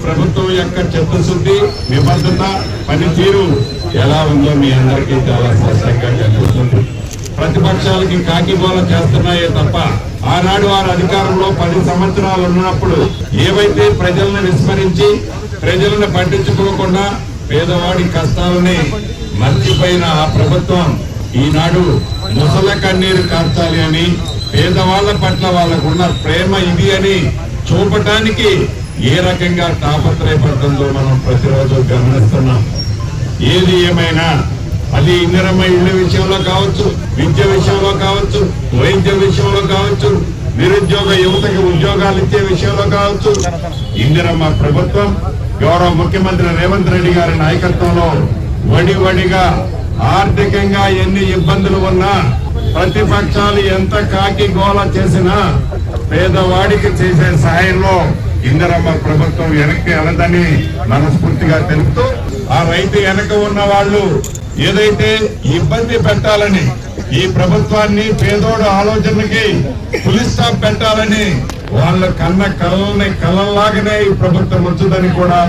ప్రభుత్వం యొక్క చిత్తశుద్ధి, నిబద్ధత, పనితీరు ఎలా ఉందో మీ అందరికీ చాలా స్పష్టంగా కనిపిస్తుంది. ప్రతిపక్షాలకి కాకిగోల చేస్తున్నాయే తప్ప ఆనాడు వారు అధికారంలో 10 సంవత్సరాలు ఉన్నప్పుడు ఏవైతే ప్రజలను విస్మరించి ప్రజలను పట్టించుకోకుండా పేదవాడి కష్టాలని మర్చిపోయిన ఆ ప్రభుత్వం ఈనాడు ముసల కన్నీరు కార్చాలి అని, పేదవాళ్ల పట్ల వాళ్ళకున్న ప్రేమ ఇది అని చూపటానికి ఏ రకంగా తాపత్రయపడుతుందో మనం ప్రతిరోజు గమనిస్తున్నాం. ఏది ఏమైనా అది ఇందిరమ్మ ఇళ్ల విషయంలో కావచ్చు, విద్య విషయంలో కావచ్చు, వైద్య విషయంలో కావచ్చు, నిరుద్యోగ యువతకి ఉద్యోగాలు ఇచ్చే విషయంలో కావచ్చు, ఇందిరమ్మ ప్రభుత్వం గౌరవ ముఖ్యమంత్రి రేవంత్ రెడ్డి గారి నాయకత్వంలో వడివడిగా ఆర్థికంగా ఎన్ని ఇబ్బందులు ఉన్నా, ప్రతిపక్షాలు ఎంత కాకి గోల చేసినా పేదవాడికి చేసే సహాయంలో ఇందిరమ్మ ప్రభుత్వం వెనక్కి వెళ్ళదని మనస్ఫూర్తిగా తెలుపుతూ, ఆ రైతు వెనక ఉన్న వాళ్ళు ఏదైతే ఇబ్బంది పెట్టాలని ఈ ప్రభుత్వాన్ని పేదోడు ఆలోచనకి ఫుల్ స్టాప్ పెట్టాలని వాళ్ళ కళ్ళ కళ్ళల్లాగానే ఈ ప్రభుత్వం వచ్చుదని కూడా